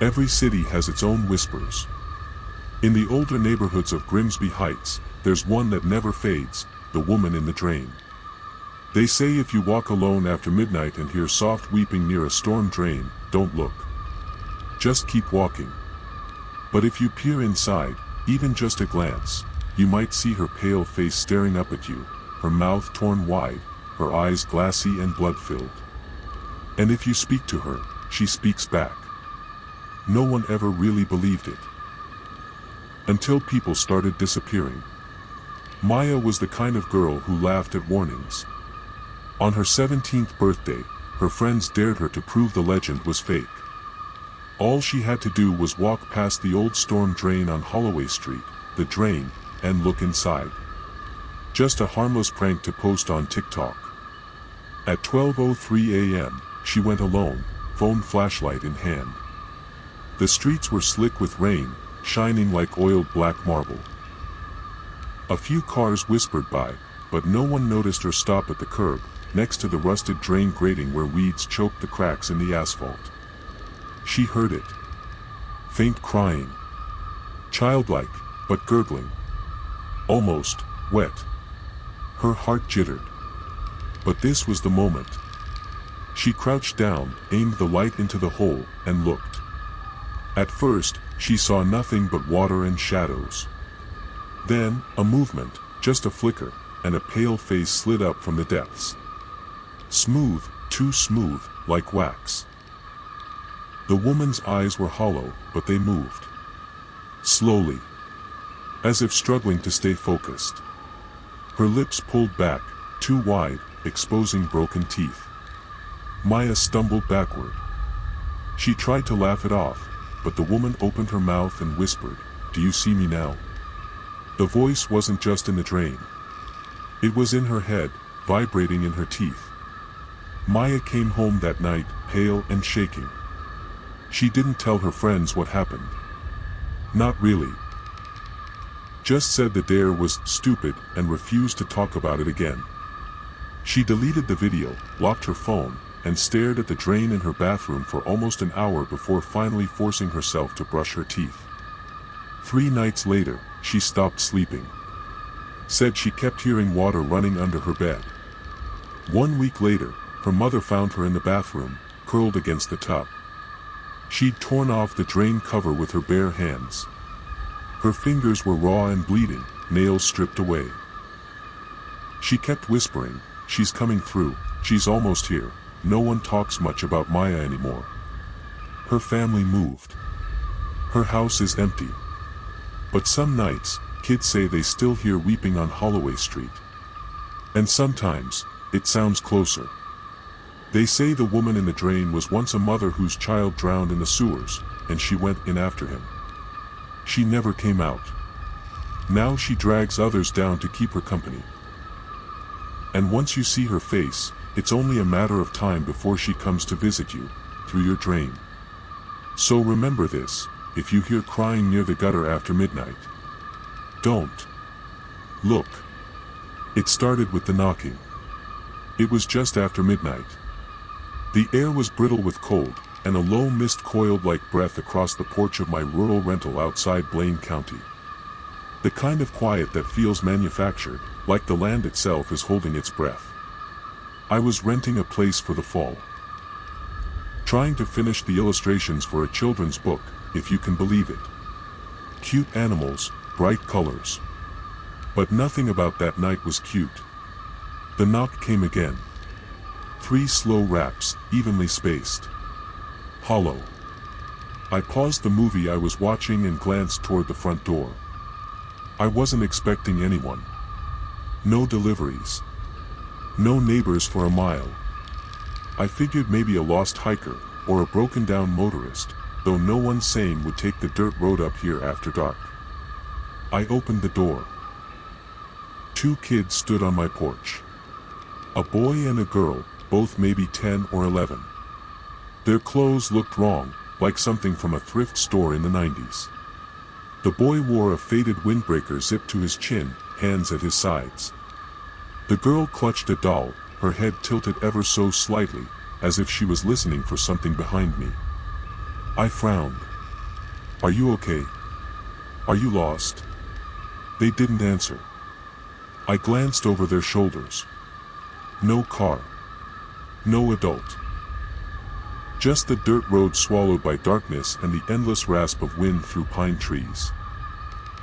Every city has its own whispers. In the older neighborhoods of Grimsby Heights, there's one that never fades, the woman in the drain. They say if you walk alone after midnight and hear soft weeping near a storm drain, don't look. Just keep walking. But if you peer inside, even just a glance, you might see her pale face staring up at you, her mouth torn wide, her eyes glassy and blood-filled. And if you speak to her, she speaks back. No one ever really believed it. Until people started disappearing. Maya was the kind of girl who laughed at warnings. On her 17th birthday, her friends dared her to prove the legend was fake. All she had to do was walk past the old storm drain on Holloway Street, the drain, and look inside. Just a harmless prank to post on TikTok. At 12:03 a.m., she went alone, phone flashlight in hand. The streets were slick with rain, shining like oiled black marble. A few cars whispered by, but no one noticed her stop at the curb, next to the rusted drain grating where weeds choked the cracks in the asphalt. She heard it. Faint crying. Childlike, but gurgling. Almost wet. Her heart jittered. But this was the moment. She crouched down, aimed the light into the hole, and looked. At first, she saw nothing but water and shadows. Then, a movement, just a flicker, and a pale face slid up from the depths. Smooth, too smooth, like wax. The woman's eyes were hollow, but they moved. Slowly. As if struggling to stay focused. Her lips pulled back, too wide, exposing broken teeth. Maya stumbled backward. She tried to laugh it off, but the woman opened her mouth and whispered, "Do you see me now?" The voice wasn't just in the drain. It was in her head, vibrating in her teeth. Maya came home that night, pale and shaking. She didn't tell her friends what happened. Not really. Just said the dare was stupid and refused to talk about it again. She deleted the video, locked her phone, and stared at the drain in her bathroom for almost an hour before finally forcing herself to brush her teeth. 3 nights later, she stopped sleeping. Said she kept hearing water running under her bed. 1 week later, her mother found her in the bathroom, curled against the tub. She'd torn off the drain cover with her bare hands. Her fingers were raw and bleeding, nails stripped away. She kept whispering, "She's coming through, she's almost here." No one talks much about Maya anymore. Her family moved. Her house is empty. But some nights, kids say they still hear weeping on Holloway Street. And sometimes, it sounds closer. They say the woman in the drain was once a mother whose child drowned in the sewers, and she went in after him. She never came out. Now she drags others down to keep her company. And once you see her face, it's only a matter of time before she comes to visit you, through your drain. So remember this, if you hear crying near the gutter after midnight, don't look. It started with the knocking. It was just after midnight. The air was brittle with cold, and a low mist coiled like breath across the porch of my rural rental outside Blaine County. The kind of quiet that feels manufactured, like the land itself is holding its breath. I was renting a place for the fall. Trying to finish the illustrations for a children's book, if you can believe it. Cute animals, bright colors. But nothing about that night was cute. The knock came again. 3 slow raps, evenly spaced. Hollow. I paused the movie I was watching and glanced toward the front door. I wasn't expecting anyone. No deliveries. No neighbors for a mile. I figured maybe a lost hiker, or a broken down motorist, though no one sane would take the dirt road up here after dark. I opened the door. 2 kids stood on my porch. A boy and a girl, both maybe 10 or 11. Their clothes looked wrong, like something from a thrift store in the 90s. The boy wore a faded windbreaker zipped to his chin, hands at his sides. The girl clutched a doll, her head tilted ever so slightly, as if she was listening for something behind me. I frowned. Are you okay? Are you lost? They didn't answer. I glanced over their shoulders. No car. No adult. Just the dirt road swallowed by darkness and the endless rasp of wind through pine trees.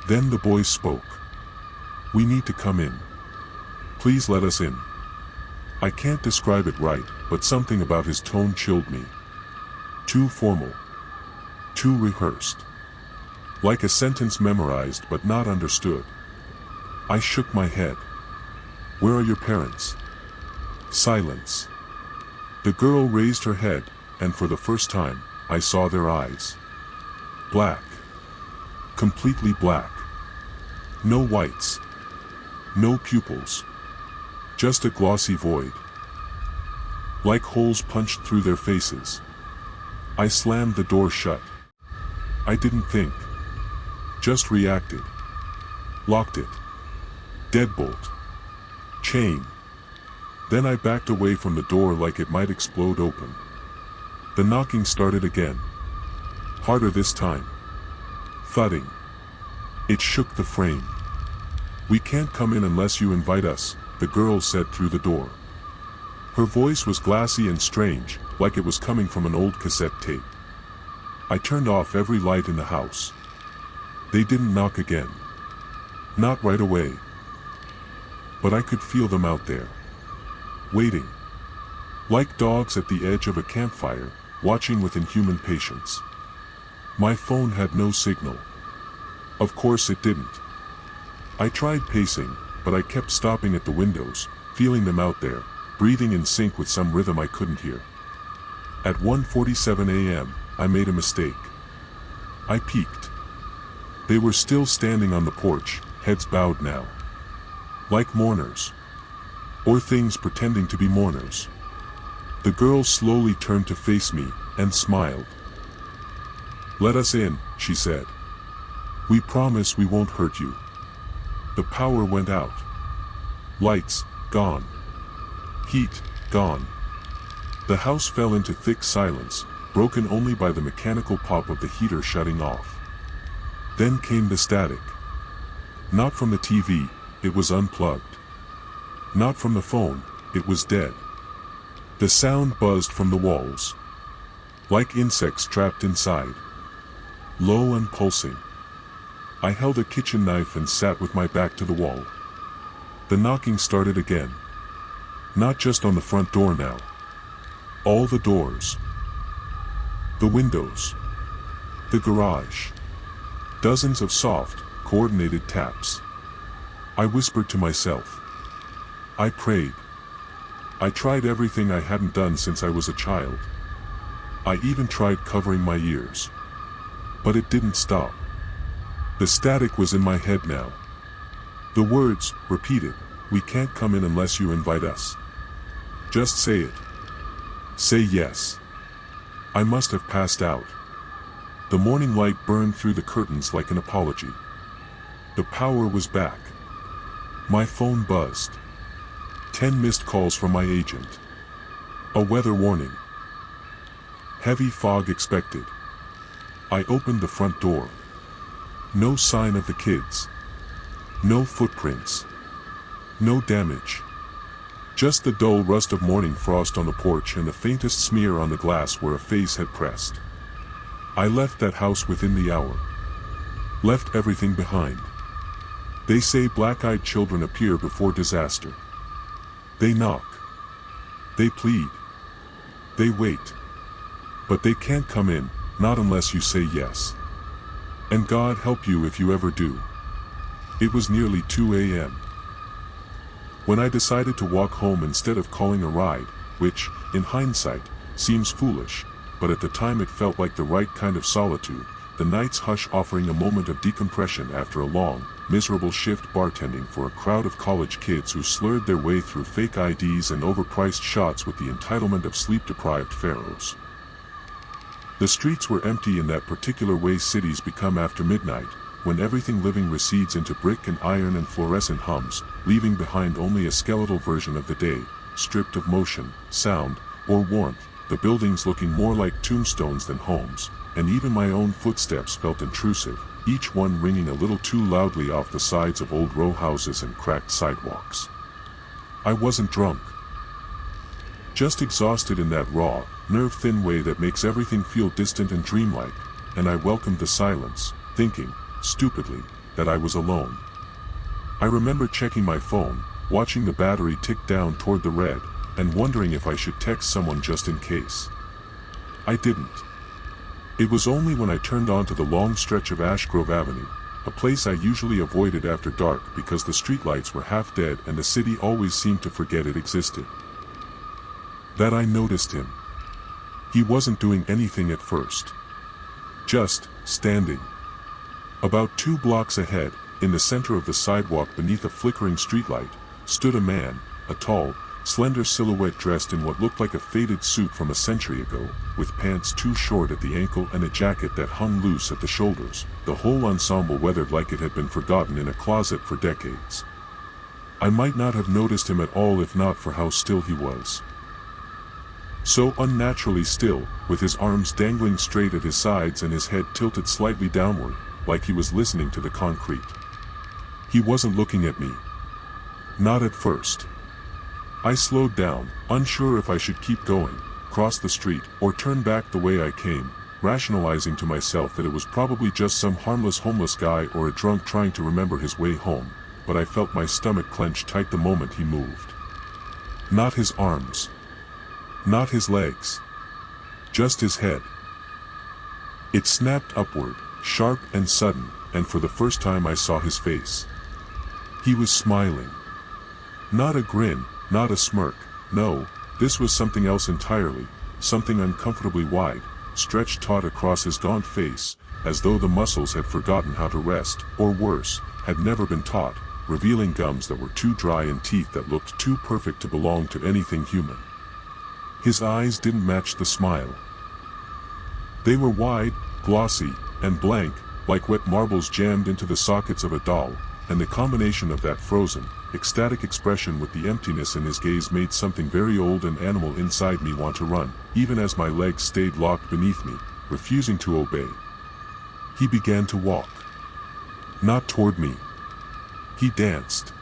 Then the boy spoke. We need to come in. Please let us in. I can't describe it right, but something about his tone chilled me. Too formal. Too rehearsed. Like a sentence memorized but not understood. I shook my head. Where are your parents? Silence. The girl raised her head, and for the first time, I saw their eyes. Black. Completely black. No whites. No pupils. Just a glossy void. Like holes punched through their faces. I slammed the door shut. I didn't think. Just reacted. Locked it. Deadbolt. Chain. Then I backed away from the door like it might explode open. The knocking started again. Harder this time. Thudding. It shook the frame. We can't come in unless you invite us, the girl said through the door. Her voice was glassy and strange, like it was coming from an old cassette tape. I turned off every light in the house. They didn't knock again. Not right away. But I could feel them out there. Waiting. Like dogs at the edge of a campfire, watching with inhuman patience. My phone had no signal. Of course it didn't. I tried pacing, but I kept stopping at the windows, feeling them out there, breathing in sync with some rhythm I couldn't hear. At 1:47 a.m., I made a mistake. I peeked. They were still standing on the porch, heads bowed now. Like mourners. Or things pretending to be mourners. The girl slowly turned to face me, and smiled. Let us in, she said. We promise we won't hurt you. The power went out. Lights, gone. Heat, gone. The house fell into thick silence, broken only by the mechanical pop of the heater shutting off. Then came the static. Not from the TV, it was unplugged. Not from the phone, it was dead. The sound buzzed from the walls. Like insects trapped inside. Low and pulsing. I held a kitchen knife and sat with my back to the wall. The knocking started again. Not just on the front door now. All the doors. The windows. The garage. Dozens of soft, coordinated taps. I whispered to myself. I prayed. I tried everything I hadn't done since I was a child. I even tried covering my ears. But it didn't stop. The static was in my head now. The words, repeated, we can't come in unless you invite us. Just say it. Say yes. I must have passed out. The morning light burned through the curtains like an apology. The power was back. My phone buzzed. 10 missed calls from my agent. A weather warning. Heavy fog expected. I opened the front door. No sign of the kids. No footprints. No damage. Just the dull rust of morning frost on the porch and the faintest smear on the glass where a face had pressed. I left that house within the hour. Left everything behind. They say black-eyed children appear before disaster. They knock. They plead. They wait. But they can't come in, not unless you say yes. And God help you if you ever do. It was nearly 2 a.m. when I decided to walk home instead of calling a ride, which, in hindsight, seems foolish, but at the time it felt like the right kind of solitude, the night's hush offering a moment of decompression after a long, miserable shift bartending for a crowd of college kids who slurred their way through fake IDs and overpriced shots with the entitlement of sleep-deprived pharaohs. The streets were empty in that particular way cities become after midnight, when everything living recedes into brick and iron and fluorescent hums, leaving behind only a skeletal version of the day, stripped of motion, sound, or warmth, the buildings looking more like tombstones than homes, and even my own footsteps felt intrusive, each one ringing a little too loudly off the sides of old row houses and cracked sidewalks. I wasn't drunk. Just exhausted in that raw, nerve-thin way that makes everything feel distant and dreamlike, and I welcomed the silence, thinking, stupidly, that I was alone. I remember checking my phone, watching the battery tick down toward the red, and wondering if I should text someone just in case. I didn't. It was only when I turned onto the long stretch of Ashgrove Avenue, a place I usually avoided after dark because the streetlights were half dead and the city always seemed to forget it existed, that I noticed him. He wasn't doing anything at first. Just standing. About 2 blocks ahead, in the center of the sidewalk beneath a flickering streetlight, stood a man, a tall, slender silhouette dressed in what looked like a faded suit from a century ago, with pants too short at the ankle and a jacket that hung loose at the shoulders, the whole ensemble weathered like it had been forgotten in a closet for decades. I might not have noticed him at all if not for how still he was. So unnaturally still, with his arms dangling straight at his sides and his head tilted slightly downward, like he was listening to the concrete. He wasn't looking at me. Not at first. I slowed down, unsure if I should keep going, cross the street, or turn back the way I came, rationalizing to myself that it was probably just some harmless homeless guy or a drunk trying to remember his way home, but I felt my stomach clench tight the moment he moved. Not his arms. Not his legs. Just his head. It snapped upward, sharp and sudden, and for the first time I saw his face. He was smiling. Not a grin, not a smirk, no, this was something else entirely, something uncomfortably wide, stretched taut across his gaunt face, as though the muscles had forgotten how to rest, or worse, had never been taught, revealing gums that were too dry and teeth that looked too perfect to belong to anything human. His eyes didn't match the smile. They were wide, glossy, and blank, like wet marbles jammed into the sockets of a doll, and the combination of that frozen, ecstatic expression with the emptiness in his gaze made something very old and animal inside me want to run, even as my legs stayed locked beneath me, refusing to obey. He began to walk. Not toward me. He danced.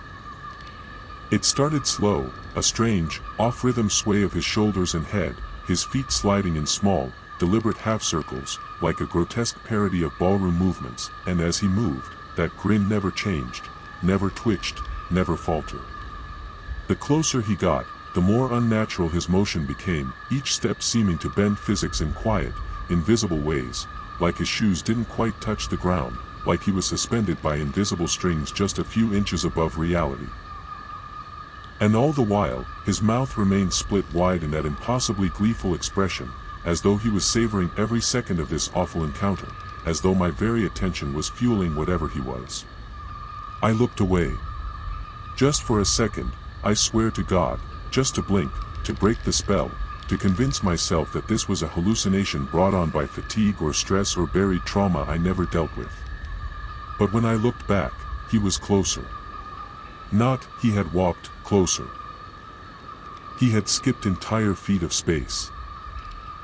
It started slow, a strange, off-rhythm sway of his shoulders and head, his feet sliding in small, deliberate half-circles, like a grotesque parody of ballroom movements, and as he moved, that grin never changed, never twitched, never faltered. The closer he got, the more unnatural his motion became, each step seeming to bend physics in quiet, invisible ways, like his shoes didn't quite touch the ground, like he was suspended by invisible strings just a few inches above reality. And all the while, his mouth remained split wide in that impossibly gleeful expression, as though he was savoring every second of this awful encounter, as though my very attention was fueling whatever he was. I looked away. Just for a second, I swear to God, just to blink, to break the spell, to convince myself that this was a hallucination brought on by fatigue or stress or buried trauma I never dealt with. But when I looked back, he was closer. Not, he had walked closer. He had skipped entire feet of space.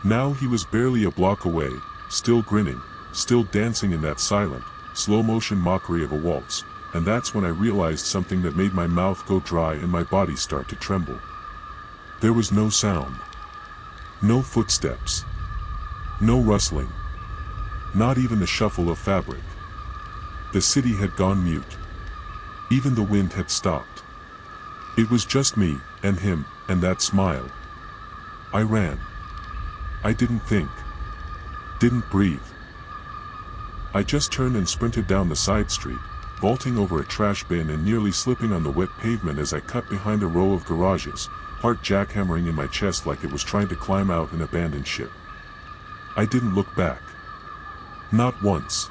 Now he was barely a block away, still grinning, still dancing in that silent, slow-motion mockery of a waltz, and that's when I realized something that made my mouth go dry and my body start to tremble. There was no sound. No footsteps. No rustling. Not even the shuffle of fabric. The city had gone mute. Even the wind had stopped. It was just me, and him, and that smile. I ran. I didn't think. Didn't breathe. I just turned and sprinted down the side street, vaulting over a trash bin and nearly slipping on the wet pavement as I cut behind a row of garages, heart jackhammering in my chest like it was trying to climb out an abandoned ship. I didn't look back. Not once.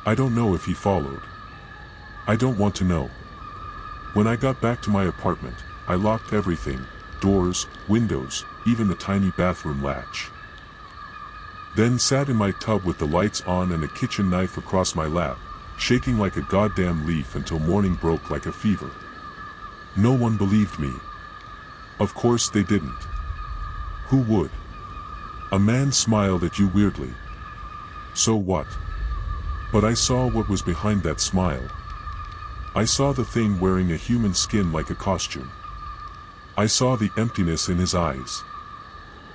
I don't know if he followed. I don't want to know. When I got back to my apartment, I locked everything, doors, windows, even the tiny bathroom latch. Then sat in my tub with the lights on and a kitchen knife across my lap, shaking like a goddamn leaf until morning broke like a fever. No one believed me. Of course they didn't. Who would? A man smiled at you weirdly. So what? But I saw what was behind that smile. I saw the thing wearing a human skin like a costume. I saw the emptiness in his eyes.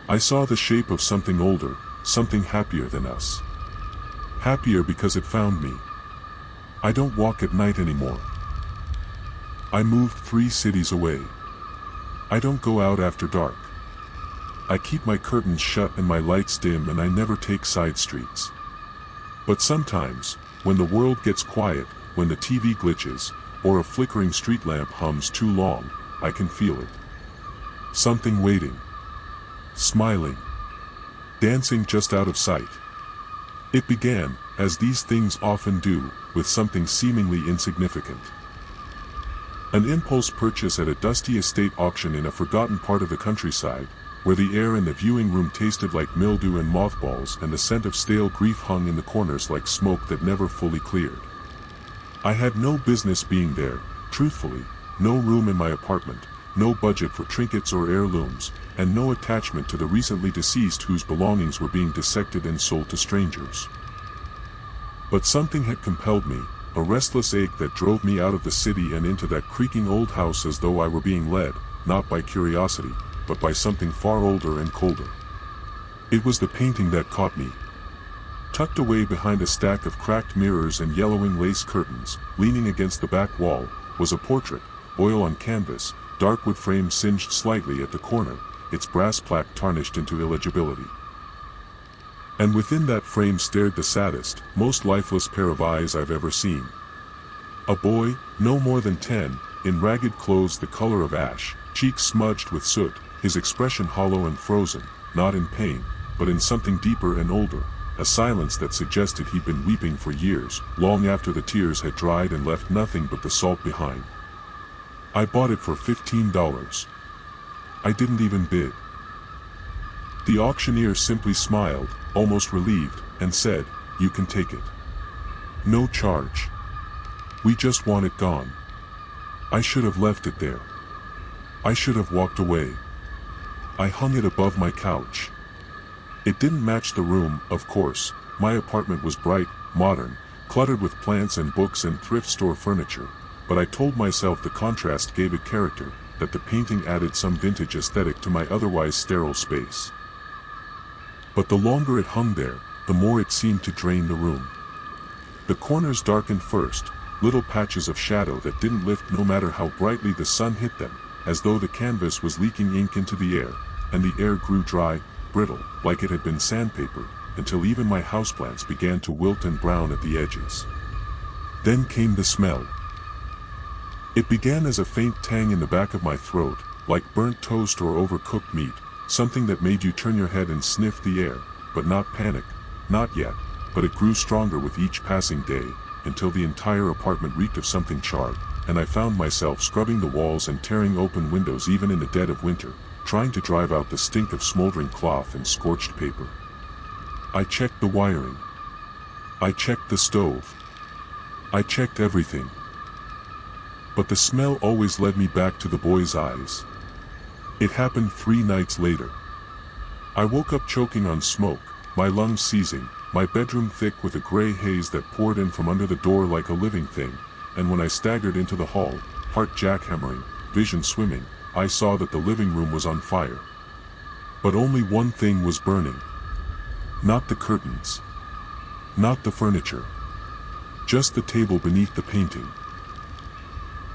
I saw the shape of something older, something happier than us. Happier because it found me. I don't walk at night anymore. I moved 3 cities away. I don't go out after dark. I keep my curtains shut and my lights dim, and I never take side streets. But sometimes, when the world gets quiet, when the TV glitches, or a flickering street lamp hums too long, I can feel it. Something waiting. Smiling. Dancing just out of sight. It began, as these things often do, with something seemingly insignificant. An impulse purchase at a dusty estate auction in a forgotten part of the countryside, where the air in the viewing room tasted like mildew and mothballs, and the scent of stale grief hung in the corners like smoke that never fully cleared. I had no business being there, truthfully, no room in my apartment, no budget for trinkets or heirlooms, and no attachment to the recently deceased whose belongings were being dissected and sold to strangers. But something had compelled me, a restless ache that drove me out of the city and into that creaking old house, as though I were being led, not by curiosity, but by something far older and colder. It was the painting that caught me. Tucked away behind a stack of cracked mirrors and yellowing lace curtains, leaning against the back wall, was a portrait, oil on canvas, dark wood frame singed slightly at the corner, its brass plaque tarnished into illegibility. And within that frame stared the saddest, most lifeless pair of eyes I've ever seen. A boy, no more than 10, in ragged clothes the color of ash, cheeks smudged with soot, his expression hollow and frozen, not in pain, but in something deeper and older, a silence that suggested he'd been weeping for years, long after the tears had dried and left nothing but the salt behind. I bought it for $15. I didn't even bid. The auctioneer simply smiled, almost relieved, and said, "You can take it. No charge. We just want it gone." I should have left it there. I should have walked away. I hung it above my couch. It didn't match the room, of course. My apartment was bright, modern, cluttered with plants and books and thrift store furniture, but I told myself the contrast gave it character, that the painting added some vintage aesthetic to my otherwise sterile space. But the longer it hung there, the more it seemed to drain the room. The corners darkened first, little patches of shadow that didn't lift no matter how brightly the sun hit them, as though the canvas was leaking ink into the air, and the air grew dry, brittle, like it had been sandpaper, until even my houseplants began to wilt and brown at the edges. Then came the smell. It began as a faint tang in the back of my throat, like burnt toast or overcooked meat, something that made you turn your head and sniff the air, but not panic, not yet, but it grew stronger with each passing day, until the entire apartment reeked of something charred, and I found myself scrubbing the walls and tearing open windows even in the dead of winter, trying to drive out the stink of smoldering cloth and scorched paper. I checked the wiring. I checked the stove. I checked everything. But the smell always led me back to the boy's eyes. It happened 3 nights later. I woke up choking on smoke, my lungs seizing, my bedroom thick with a gray haze that poured in from under the door like a living thing, and when I staggered into the hall, heart jackhammering, vision swimming, I saw that the living room was on fire. But only one thing was burning. Not the curtains. Not the furniture. Just the table beneath the painting.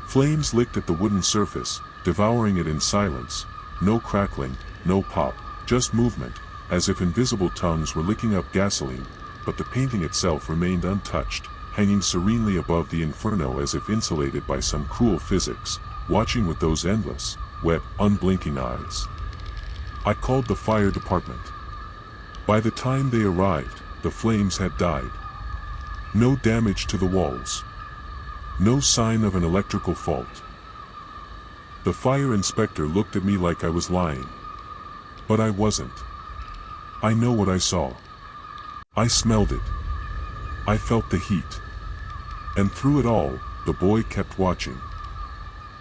Flames licked at the wooden surface, devouring it in silence, no crackling, no pop, just movement, as if invisible tongues were licking up gasoline, but the painting itself remained untouched, hanging serenely above the inferno as if insulated by some cruel physics, watching with those endless, wet, unblinking eyes. I called the fire department. By the time they arrived, the flames had died. No damage to the walls. No sign of an electrical fault. The fire inspector looked at me like I was lying. But I wasn't. I know what I saw. I smelled it. I felt the heat. And through it all, the boy kept watching.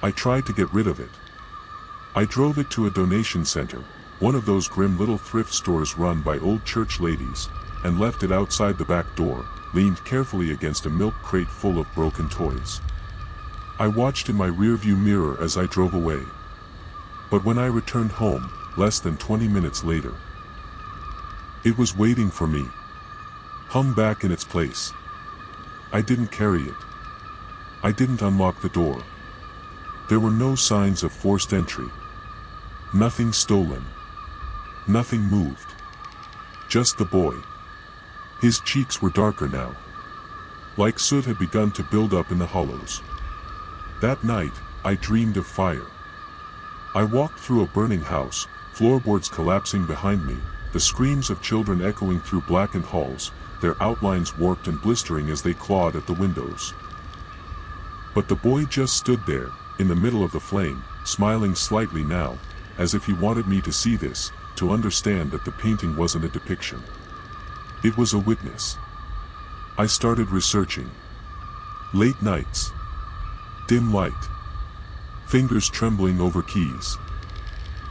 I tried to get rid of it. I drove it to a donation center, one of those grim little thrift stores run by old church ladies, and left it outside the back door, leaned carefully against a milk crate full of broken toys. I watched in my rearview mirror as I drove away. But when I returned home, less than 20 minutes later, it was waiting for me, hung back in its place. I didn't carry it. I didn't unlock the door. There were no signs of forced entry. Nothing stolen. Nothing moved. Just the boy. His cheeks were darker now. Like soot had begun to build up in the hollows. That night, I dreamed of fire. I walked through a burning house, floorboards collapsing behind me, the screams of children echoing through blackened halls, their outlines warped and blistering as they clawed at the windows. But the boy just stood there, in the middle of the flame, smiling slightly now, as if he wanted me to see this, to understand that the painting wasn't a depiction. It was a witness. I started researching. Late nights. Dim light. Fingers trembling over keys.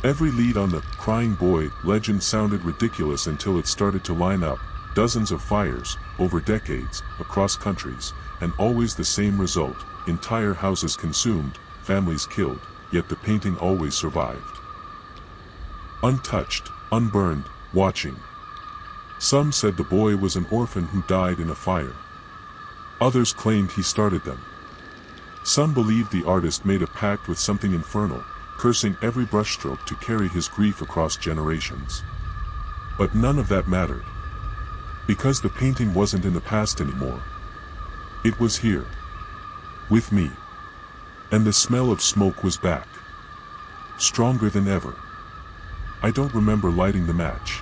Every lead on the crying boy legend sounded ridiculous until it started to line up. Dozens of fires, over decades, across countries, and always the same result, entire houses consumed, families killed, yet the painting always survived. Untouched, unburned, watching. Some said the boy was an orphan who died in a fire. Others claimed he started them. Some believed the artist made a pact with something infernal, cursing every brushstroke to carry his grief across generations. But none of that mattered. Because the painting wasn't in the past anymore. It was here. With me. And the smell of smoke was back. Stronger than ever. I don't remember lighting the match.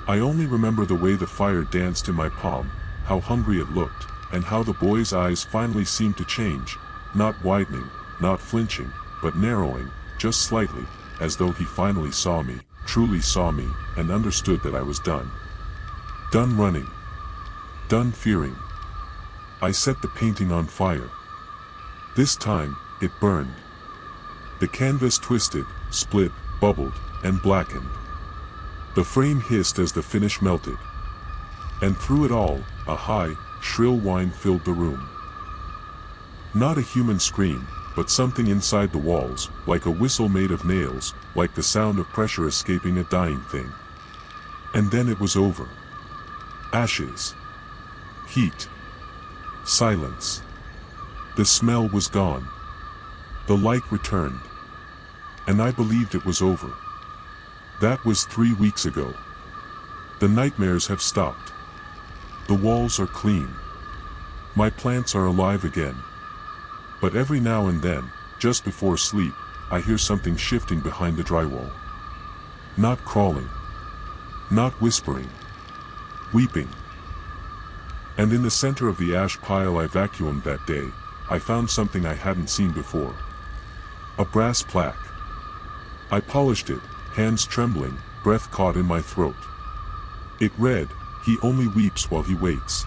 I only remember the way the fire danced in my palm, how hungry it looked, and how the boy's eyes finally seemed to change, not widening, not flinching, but narrowing, just slightly, as though he finally saw me, truly saw me, and understood that I was done. Done running. Done fearing. I set the painting on fire. This time, it burned. The canvas twisted, split, bubbled, and blackened. The frame hissed as the finish melted. And through it all, a high, shrill whine filled the room. Not a human scream, but something inside the walls, like a whistle made of nails, like the sound of pressure escaping a dying thing. And then it was over. Ashes. Heat. Silence. The smell was gone. The light returned. And I believed it was over. That was 3 weeks ago. The nightmares have stopped. The walls are clean. My plants are alive again. But every now and then, just before sleep, I hear something shifting behind the drywall. Not crawling. Not whispering. Weeping. And in the center of the ash pile I vacuumed that day, I found something I hadn't seen before. A brass plaque. I polished it, hands trembling, breath caught in my throat. It read, "He only weeps while he waits."